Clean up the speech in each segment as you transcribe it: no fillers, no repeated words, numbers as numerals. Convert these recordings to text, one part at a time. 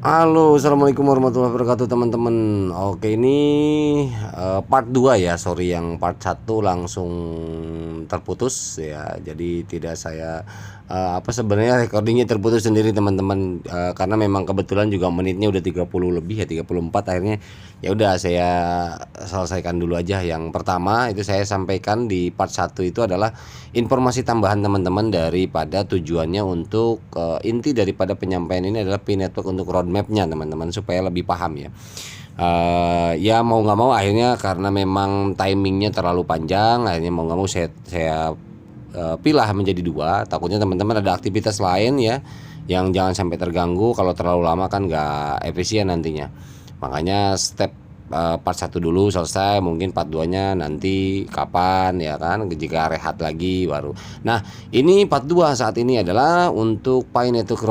Halo, assalamualaikum warahmatullahi wabarakatuh teman-teman. Oke, ini part 2 ya. Sorry, yang part satu langsung terputus ya. Jadi tidak saya sebenarnya recordingnya terputus sendiri teman-teman, karena memang kebetulan juga menitnya udah 30 lebih ya, 34. Akhirnya ya udah saya selesaikan dulu aja. Yang pertama itu saya sampaikan di part satu itu adalah informasi tambahan teman-teman daripada tujuannya untuk inti daripada penyampaian ini adalah Pi Network untuk roadmapnya teman-teman, supaya lebih paham ya. Ya mau nggak mau akhirnya karena memang timingnya terlalu panjang, akhirnya mau nggak mau saya pilah menjadi dua. Takutnya teman-teman ada aktivitas lain ya yang jangan sampai terganggu. Kalau terlalu lama kan nggak efisien nantinya. Makanya step part 1 dulu selesai, mungkin part 2 nya nanti kapan ya kan, jika rehat lagi baru. Nah, ini part 2 saat ini adalah untuk Pi Network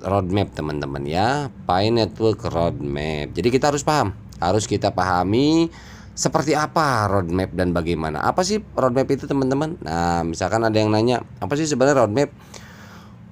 roadmap teman-teman ya. Pi Network roadmap. Jadi kita harus kita pahami seperti apa roadmap dan bagaimana. Apa sih roadmap itu teman-teman? Nah, misalkan ada yang nanya, apa sih sebenarnya roadmap?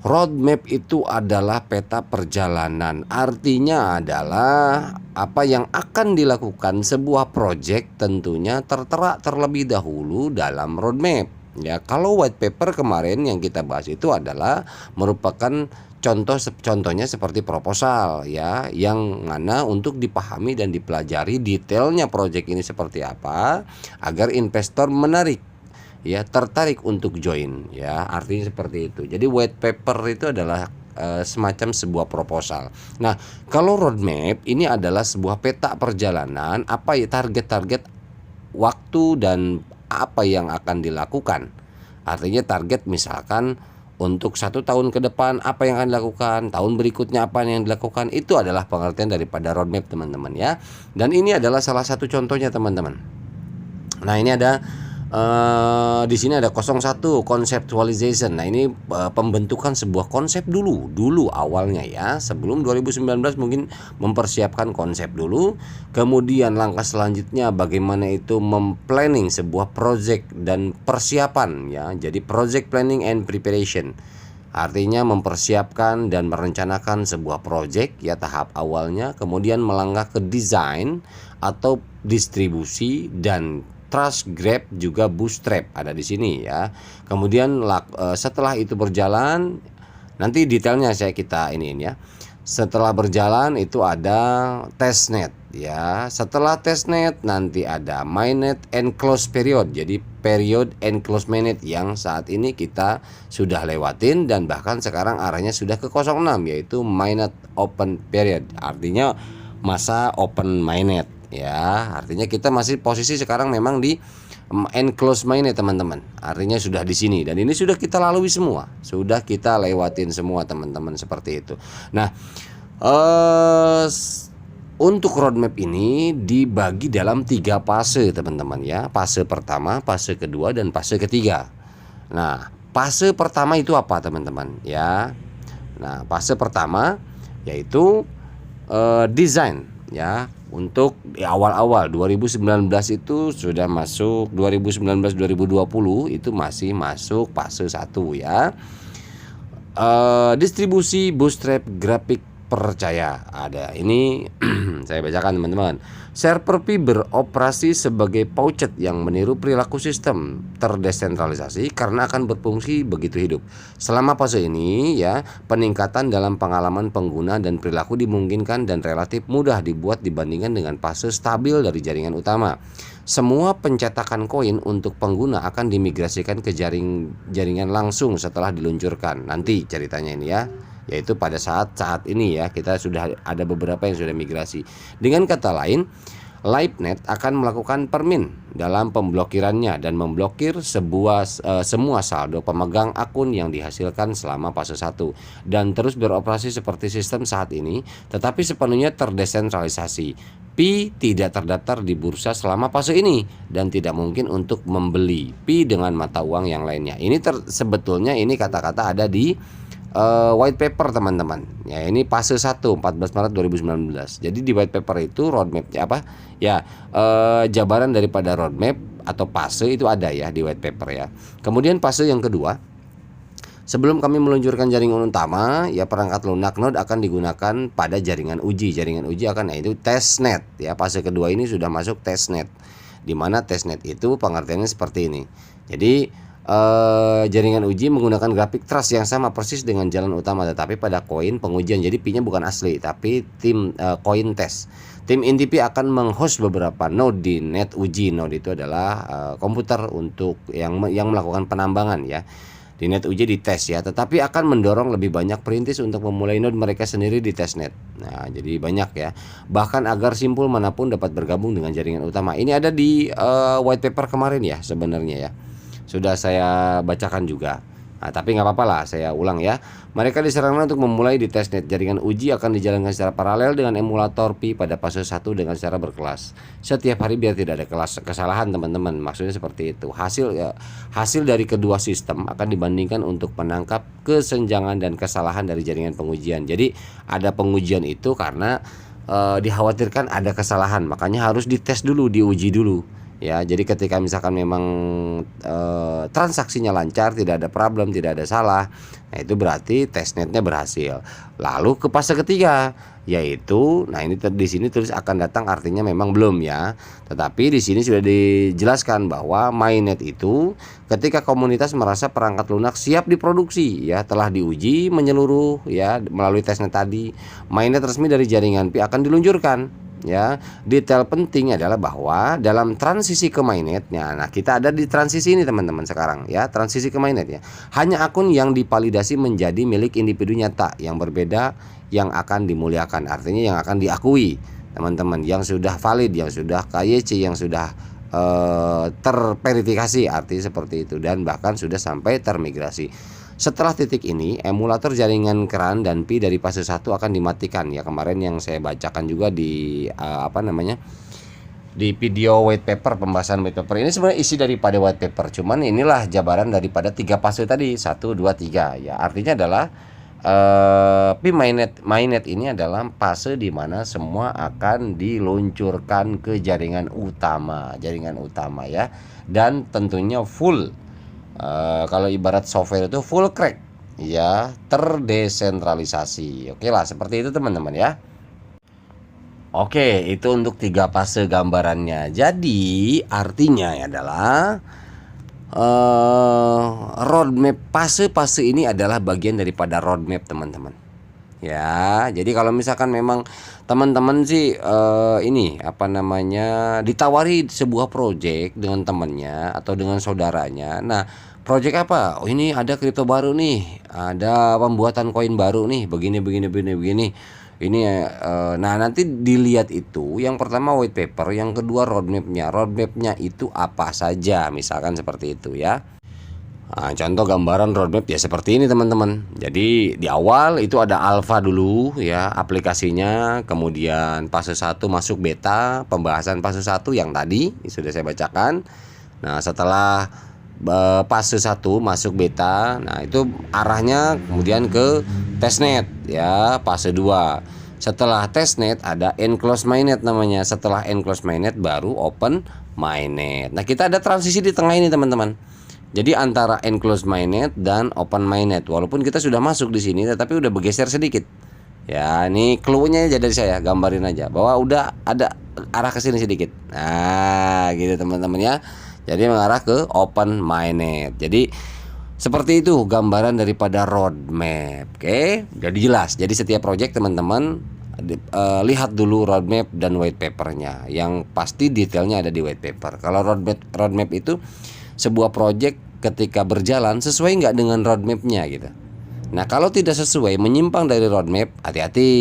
Roadmap itu adalah peta perjalanan. Artinya adalah apa yang akan dilakukan sebuah proyek tentunya tertera terlebih dahulu dalam roadmap. Ya, kalau white paper kemarin yang kita bahas itu adalah merupakan contohnya seperti proposal ya, yang mana untuk dipahami dan dipelajari detailnya proyek ini seperti apa agar investor tertarik untuk join ya, artinya seperti itu. Jadi white paper itu adalah semacam sebuah proposal. Nah, kalau roadmap ini adalah sebuah peta perjalanan, apa ya target-target waktu dan apa yang akan dilakukan. Artinya target misalkan untuk 1 tahun ke depan apa yang akan dilakukan, tahun berikutnya apa yang dilakukan, itu adalah pengertian daripada roadmap teman-teman ya. Dan ini adalah salah satu contohnya teman-teman. Nah, ini ada di sini ada 01 conceptualization. Nah, ini pembentukan sebuah konsep dulu awalnya ya. Sebelum 2019 mungkin mempersiapkan konsep dulu. Kemudian langkah selanjutnya bagaimana itu memplanning sebuah project dan persiapan ya. Jadi project planning and preparation. Artinya mempersiapkan dan merencanakan sebuah project ya, tahap awalnya, kemudian melangkah ke desain atau distribusi dan trust grab juga bootstrap ada di sini ya. Kemudian setelah itu berjalan, nanti detailnya kita iniin ya. Setelah berjalan itu ada testnet ya. Setelah testnet nanti ada mainnet and close period. Jadi period and close mainnet yang saat ini kita sudah lewatin dan bahkan sekarang arahnya sudah ke 06, yaitu mainnet open period. Artinya masa open mainnet ya, artinya kita masih posisi sekarang memang di enclose mainnet teman-teman. Artinya sudah di sini dan ini sudah kita lalui semua, sudah kita lewatin semua teman-teman, seperti itu. Nah, untuk roadmap ini dibagi dalam 3 fase teman-teman ya. Fase pertama, fase kedua, dan fase ketiga. Nah, fase pertama itu apa teman-teman ya? Nah, fase pertama yaitu desain ya. Untuk di awal-awal 2019 itu sudah masuk, 2019-2020 itu masih masuk fase 1 ya. Distribusi bootstrap grafik percaya ada ini. Saya bacakan teman-teman. Server Pi beroperasi sebagai pouchet yang meniru perilaku sistem terdesentralisasi karena akan berfungsi begitu hidup. Selama fase ini ya, peningkatan dalam pengalaman pengguna dan perilaku dimungkinkan dan relatif mudah dibuat dibandingkan dengan fase stabil dari jaringan utama. Semua pencetakan koin untuk pengguna akan dimigrasikan ke jaringan langsung setelah diluncurkan. Nanti ceritanya ini ya, yaitu pada saat ini ya, kita sudah ada beberapa yang sudah migrasi. Dengan kata lain, LiveNet akan melakukan permin dalam pemblokirannya dan memblokir semua saldo pemegang akun yang dihasilkan selama fase 1 dan terus beroperasi seperti sistem saat ini, tetapi sepenuhnya terdesentralisasi. Pi tidak terdaftar di bursa selama fase ini dan tidak mungkin untuk membeli Pi dengan mata uang yang lainnya. Ini sebetulnya ini kata-kata ada di white paper teman-teman ya. Ini fase 1 14 Maret 2019. Jadi di white paper itu roadmapnya apa ya, jabaran daripada roadmap atau fase itu ada ya di white paper ya. Kemudian fase yang kedua, Sebelum kami meluncurkan jaringan utama, ya perangkat lunak node akan digunakan pada jaringan uji. Jaringan uji akan yaitu testnet. Ya, fase kedua ini sudah masuk testnet. Di mana testnet itu pengertiannya seperti ini. Jadi jaringan uji menggunakan grafik trust yang sama persis dengan jalan utama, tetapi pada koin pengujian. Jadi P-nya bukan asli, tapi tim koin test. Tim inti P akan menghost beberapa node di net uji. Node itu adalah komputer untuk yang melakukan penambangan ya. Di net uji di tes ya, tetapi akan mendorong lebih banyak perintis untuk memulai node mereka sendiri di testnet. Nah, jadi banyak ya. Bahkan agar simpul manapun dapat bergabung dengan jaringan utama. Ini ada di white paper kemarin ya sebenarnya ya. Sudah saya bacakan juga. Nah, tapi nggak apa-apa lah, saya ulang ya. Mereka disarankan untuk memulai di testnet. Jaringan uji akan dijalankan secara paralel dengan emulator Pi pada fase 1 dengan cara berkelas. Setiap hari biar tidak ada kesalahan teman-teman. Maksudnya seperti itu. Hasil dari kedua sistem akan dibandingkan untuk menangkap kesenjangan dan kesalahan dari jaringan pengujian. Jadi ada pengujian itu karena dikhawatirkan ada kesalahan, makanya harus dites dulu, diuji dulu. Ya, jadi ketika misalkan memang transaksinya lancar, tidak ada problem, tidak ada salah, nah itu berarti testnetnya berhasil. Lalu ke fase ketiga, yaitu, nah ini di sini tulis akan datang, artinya memang belum ya. Tetapi di sini sudah dijelaskan bahwa mainnet itu ketika komunitas merasa perangkat lunak siap diproduksi, ya telah diuji menyeluruh, ya melalui testnet tadi, mainnet resmi dari jaringan Pi akan diluncurkan. Ya, detail penting adalah bahwa dalam transisi ke mainnetnya, nah kita ada di transisi ini teman-teman sekarang ya, transisi ke mainnet ya. Hanya akun yang dipalidasi menjadi milik individu nyata yang berbeda yang akan dimuliakan, artinya yang akan diakui teman-teman, yang sudah valid, yang sudah KYC, yang sudah terverifikasi, arti seperti itu, dan bahkan sudah sampai termigrasi. Setelah titik ini, emulator jaringan keran dan Pi dari fase 1 akan dimatikan ya. Kemarin yang saya bacakan juga di di video white paper, pembahasan white paper. Ini sebenarnya isi daripada white paper, cuman inilah jabaran daripada 3 fase tadi, 1 2 3 ya. Artinya adalah Pi mainnet ini adalah fase di mana semua akan diluncurkan ke jaringan utama ya, dan tentunya full. Kalau ibarat software itu full crack ya, terdesentralisasi. Oke lah, seperti itu teman-teman ya. Oke, itu untuk 3 fase gambarannya. Jadi artinya adalah roadmap, fase ini adalah bagian daripada roadmap teman-teman ya. Jadi kalau misalkan memang teman-teman sih ditawari sebuah project dengan temannya atau dengan saudaranya. Nah, project apa? Oh, ini ada kripto baru nih, ada pembuatan koin baru nih, begini. Ini nah nanti dilihat itu, yang pertama white paper, yang kedua roadmapnya itu apa saja, misalkan seperti itu ya. Nah, contoh gambaran roadmap ya seperti ini teman-teman. Jadi di awal itu ada alpha dulu ya aplikasinya, kemudian fase 1 masuk beta, pembahasan fase 1 yang tadi sudah saya bacakan. Nah, setelah fase 1 masuk beta, nah itu arahnya kemudian ke testnet ya, fase 2. Setelah testnet ada enclosed mainnet namanya. Setelah enclosed mainnet baru open mainnet. Nah, kita ada transisi di tengah ini teman-teman. Jadi antara enclosed mainnet dan open mainnet, walaupun kita sudah masuk di sini tetapi udah bergeser sedikit. Ya, ini clue-nya aja dari saya, gambarin aja bahwa udah ada arah ke sini sedikit. Nah, gitu teman-teman ya. Jadi mengarah ke open mainnet. Jadi seperti itu gambaran daripada roadmap. Oke, jadi jelas. Jadi setiap project teman-teman lihat dulu roadmap dan white papernya. Yang pasti detailnya ada di white paper. Kalau roadmap itu sebuah project ketika berjalan sesuai nggak dengan roadmapnya gitu. Nah, kalau tidak sesuai, menyimpang dari roadmap, hati-hati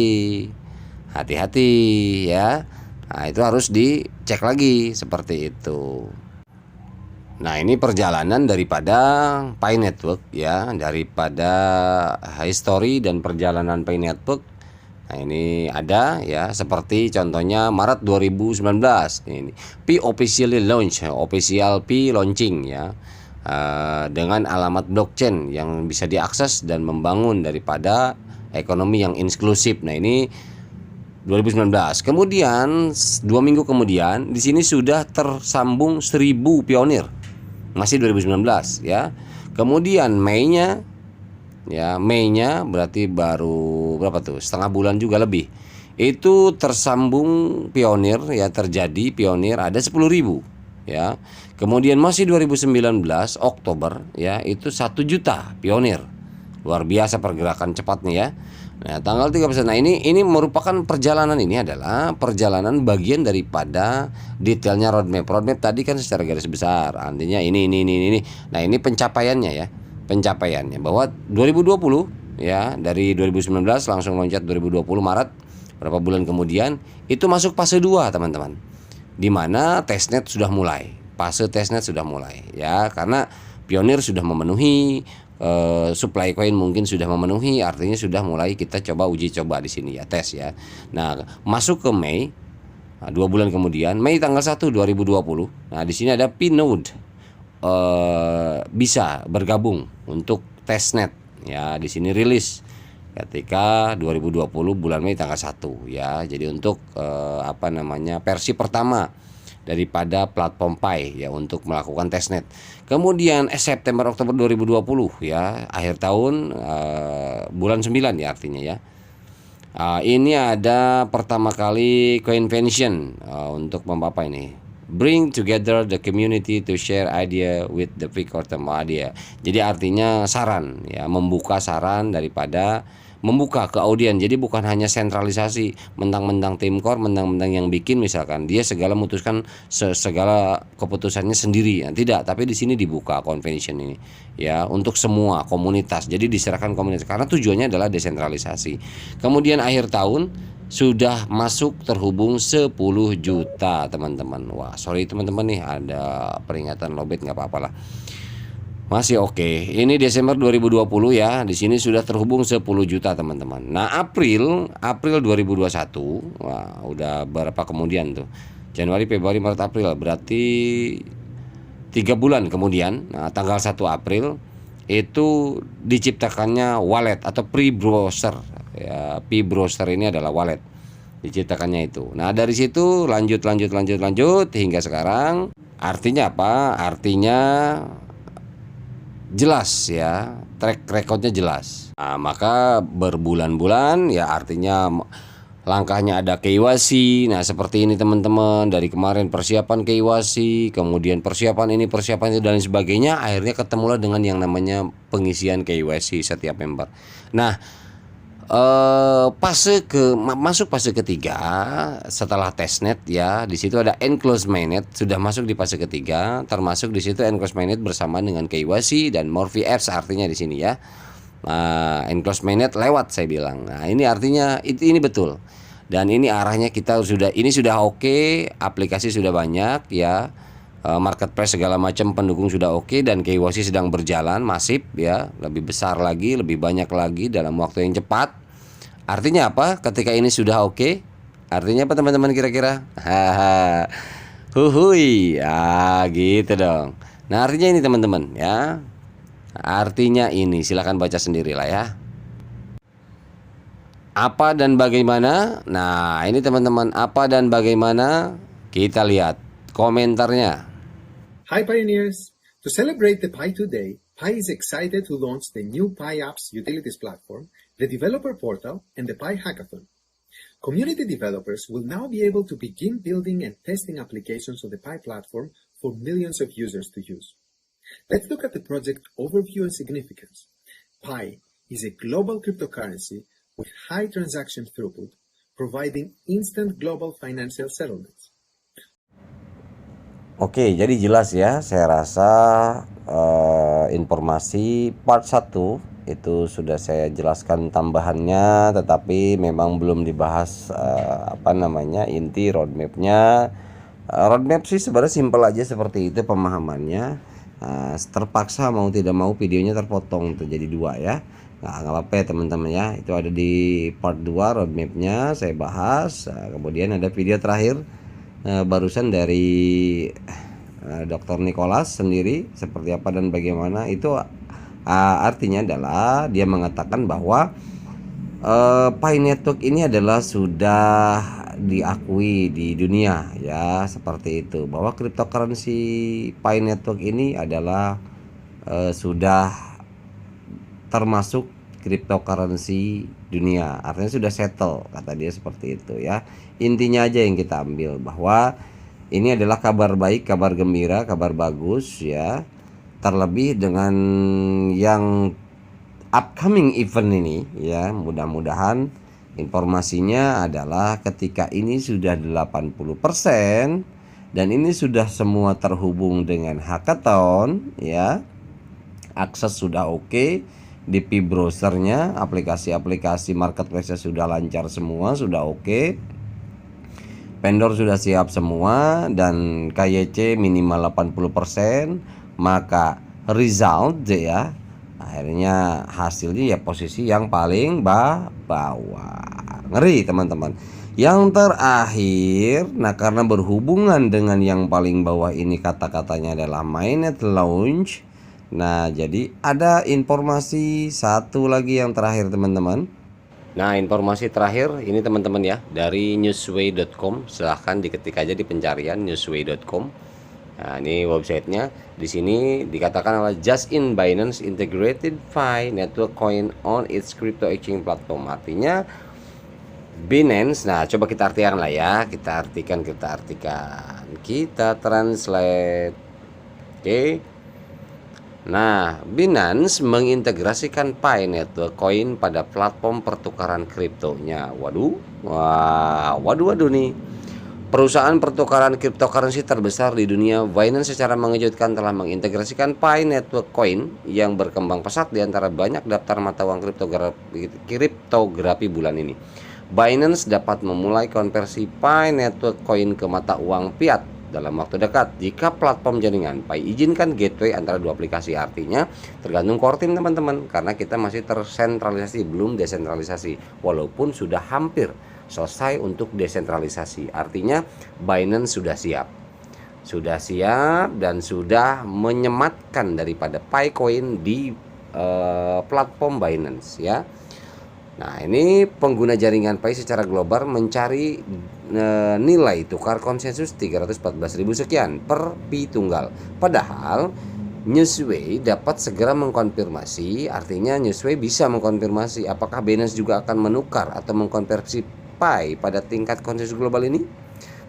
ya. Nah, itu harus dicek lagi seperti itu. Nah, ini perjalanan daripada Pi Network ya, daripada history dan perjalanan Pi Network. Nah, ini ada ya, seperti contohnya Maret 2019 ini Pi officially launch, official Pi launching ya, dengan alamat blockchain yang bisa diakses dan membangun daripada ekonomi yang inklusif. Nah, ini 2019. Kemudian 2 minggu kemudian di sini sudah tersambung 1000 pionir. Masih 2019 ya. Kemudian Mei-nya ya, Mei-nya berarti baru berapa tuh, setengah bulan juga lebih, itu tersambung Pionir ya, terjadi Pionir ada 10.000 ya. Kemudian masih 2019 Oktober ya, itu 1 juta Pionir. Luar biasa pergerakan cepat nih ya. Nah, tanggal 13. Nah, ini merupakan perjalanan, ini adalah perjalanan bagian daripada detailnya roadmap. Roadmap tadi kan secara garis besar, artinya ini. Nah, ini pencapaiannya ya. Pencapaiannya bahwa 2020 ya, dari 2019 langsung loncat 2020 Maret, berapa bulan kemudian itu masuk fase 2, teman-teman. Di mana testnet sudah mulai. Fase testnet sudah mulai ya, karena Pionir sudah memenuhi, supply coin mungkin sudah memenuhi, artinya sudah mulai kita coba uji coba di sini ya, tes ya. Nah, masuk ke Mei, 2 bulan kemudian, Mei tanggal 1 2020. Nah, di sini ada Pinode bisa bergabung untuk testnet ya. Di sini rilis ketika 2020 bulan Mei tanggal 1 ya. Jadi untuk versi pertama daripada platform Pi ya, untuk melakukan testnet. Kemudian September Oktober 2020 ya, akhir tahun, bulan 9 ya artinya ya. Ini ada pertama kali convention untuk apa ini? Bring together the community to share idea with the peak term idea. Jadi artinya saran ya, membuka saran daripada membuka ke audien. Jadi bukan hanya sentralisasi, mentang-mentang tim core, mentang-mentang yang bikin misalkan dia segala memutuskan segala keputusannya sendiri. Ya, tidak, tapi di sini dibuka convention ini ya untuk semua komunitas. Jadi diserahkan komunitas karena tujuannya adalah desentralisasi. Kemudian akhir tahun sudah masuk terhubung 10 juta, teman-teman. Wah, sorry teman-teman nih, ada peringatan lowbat, nggak apa-apalah. Masih oke. Ini Desember 2020 ya. Di sini sudah terhubung 10 juta, teman-teman. Nah, April 2021. Wah, udah berapa kemudian tuh? Januari, Februari, Maret, April. Berarti 3 bulan kemudian. Nah, tanggal 1 April itu diciptakannya wallet atau pre-browser. Ya, pre-browser ini adalah wallet. Diciptakannya itu. Nah, dari situ lanjut hingga sekarang. Artinya apa? Artinya jelas ya, track recordnya jelas. Nah, maka berbulan-bulan ya, artinya langkahnya ada KYC. Nah, seperti ini teman-teman, dari kemarin persiapan KYC, kemudian persiapan ini, persiapan itu dan sebagainya, akhirnya ketemulah dengan yang namanya pengisian KYC setiap member. Nah, masuk fase ketiga setelah testnet ya. Di situ ada enclosed mainnet, sudah masuk di fase ketiga, termasuk di situ enclosed mainnet bersama dengan KYC dan Morphy apps artinya di sini ya. Enclosed mainnet lewat saya bilang. Nah, ini artinya ini betul. Dan ini arahnya kita sudah oke, aplikasi sudah banyak ya. Marketplace segala macam pendukung sudah oke, dan KYC sedang berjalan masif ya, lebih besar lagi, lebih banyak lagi dalam waktu yang cepat. Artinya apa? Ketika ini sudah oke, artinya apa teman-teman kira-kira? Haha. Huhui. Gitu dong. Nah, artinya ini teman-teman ya. Artinya ini, silakan baca sendirilah ya. Apa dan bagaimana? Nah, ini teman-teman, apa dan bagaimana? Kita lihat komentarnya. Hi Pioneers! To celebrate the Pi Day, Pi is excited to launch the new Pi Apps Utilities Platform, the Developer Portal, and the Pi Hackathon. Community developers will now be able to begin building and testing applications on the Pi platform for millions of users to use. Let's look at the project overview and significance. Pi is a global cryptocurrency with high transaction throughput, providing instant global financial settlements. Oke, jadi jelas ya, saya rasa informasi part 1 itu sudah saya jelaskan tambahannya, tetapi memang belum dibahas inti roadmapnya. Roadmap sih sebenarnya simpel aja seperti itu pemahamannya. Terpaksa mau tidak mau videonya terpotong tuh jadi 2 ya. Nggak apa-apa ya teman-teman ya, itu ada di part 2 roadmapnya saya bahas. Kemudian ada video terakhir barusan dari Dr. Nicholas sendiri, seperti apa dan bagaimana itu. Artinya adalah dia mengatakan bahwa Pi Network ini adalah sudah diakui di dunia ya, seperti itu, bahwa cryptocurrency Pi Network ini adalah sudah termasuk cryptocurrency dunia. Artinya sudah settle, kata dia seperti itu ya. Intinya aja yang kita ambil bahwa ini adalah kabar baik, kabar gembira, kabar bagus ya. Terlebih dengan yang upcoming event ini ya, mudah-mudahan informasinya adalah ketika ini sudah 80% dan ini sudah semua terhubung dengan hackathon ya. Akses sudah oke, DP browsernya, aplikasi-aplikasi marketplace sudah lancar semua, sudah oke. Vendor sudah siap semua dan KYC minimal 80%, maka result ya akhirnya hasilnya ya posisi yang paling bawah. Ngeri teman-teman. Yang terakhir, nah karena berhubungan dengan yang paling bawah ini kata-katanya adalah mainnet launch. Nah jadi ada informasi satu lagi yang terakhir teman-teman. Nah informasi terakhir ini teman-teman ya, dari newsway.com. silahkan diketik aja di pencarian newsway.com. Nah ini websitenya. Di sini dikatakan adalah just in Binance integrated Pi network coin on its crypto exchange platform. Artinya Binance, nah coba kita artikan lah ya, kita translate. Oke. Nah, Binance mengintegrasikan Pi network coin pada platform pertukaran kriptonya. Waduh nih. Perusahaan pertukaran cryptocurrency terbesar di dunia, Binance secara mengejutkan telah mengintegrasikan Pi network coin yang berkembang pesat di antara banyak daftar mata uang kriptografi bulan ini. Binance dapat memulai konversi Pi network coin ke mata uang fiat dalam waktu dekat jika platform jaringan Pi izinkan gateway antara dua aplikasi. Artinya tergantung core team teman-teman, karena kita masih tersentralisasi, belum desentralisasi, walaupun sudah hampir selesai untuk desentralisasi. Artinya Binance sudah siap dan sudah menyematkan daripada Pi coin di platform Binance ya. Nah ini pengguna jaringan Pi secara global mencari nilai tukar konsensus 314.000 sekian per Pi tunggal. Padahal Newsway dapat segera mengkonfirmasi, artinya Newsway bisa mengkonfirmasi apakah Binance juga akan menukar atau mengkonversi Pi pada tingkat konsensus global ini.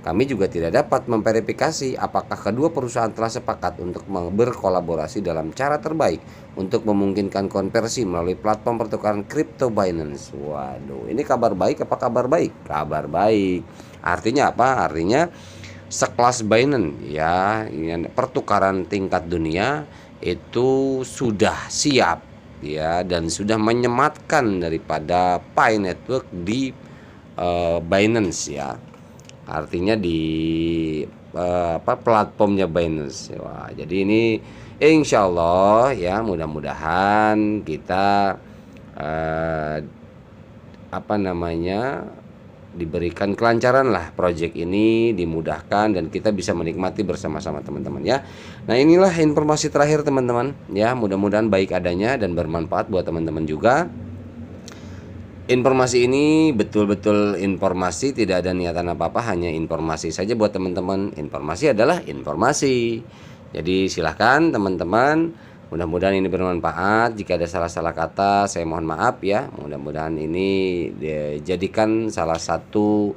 Kami juga tidak dapat memverifikasi apakah kedua perusahaan telah sepakat untuk berkolaborasi dalam cara terbaik untuk memungkinkan konversi melalui platform pertukaran kripto Binance. Waduh, ini kabar baik apa kabar baik? Kabar baik. Artinya apa? Artinya sekelas Binance ya, pertukaran tingkat dunia itu sudah siap ya, dan sudah menyematkan daripada Pi network di Binance ya, artinya di platformnya Binance. Wah, jadi ini insya Allah ya, mudah-mudahan kita diberikan kelancaran lah project ini, dimudahkan dan kita bisa menikmati bersama-sama teman-teman ya. Nah inilah informasi terakhir teman-teman ya, mudah-mudahan baik adanya dan bermanfaat buat teman-teman juga. Informasi ini betul-betul informasi, tidak ada niatan apa-apa, hanya informasi saja buat teman-teman. Informasi adalah informasi. Jadi silahkan teman-teman, mudah-mudahan ini bermanfaat. Jika ada salah-salah kata, saya mohon maaf ya. Mudah-mudahan ini dijadikan salah satu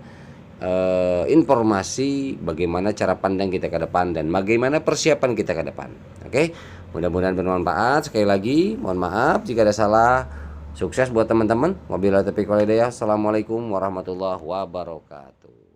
informasi bagaimana cara pandang kita ke depan dan bagaimana persiapan kita ke depan. Oke, mudah-mudahan bermanfaat. Sekali lagi mohon maaf jika ada salah. Sukses buat teman-teman. Wabillahi taufiq wal hidayah. Assalamualaikum warahmatullahi wabarakatuh.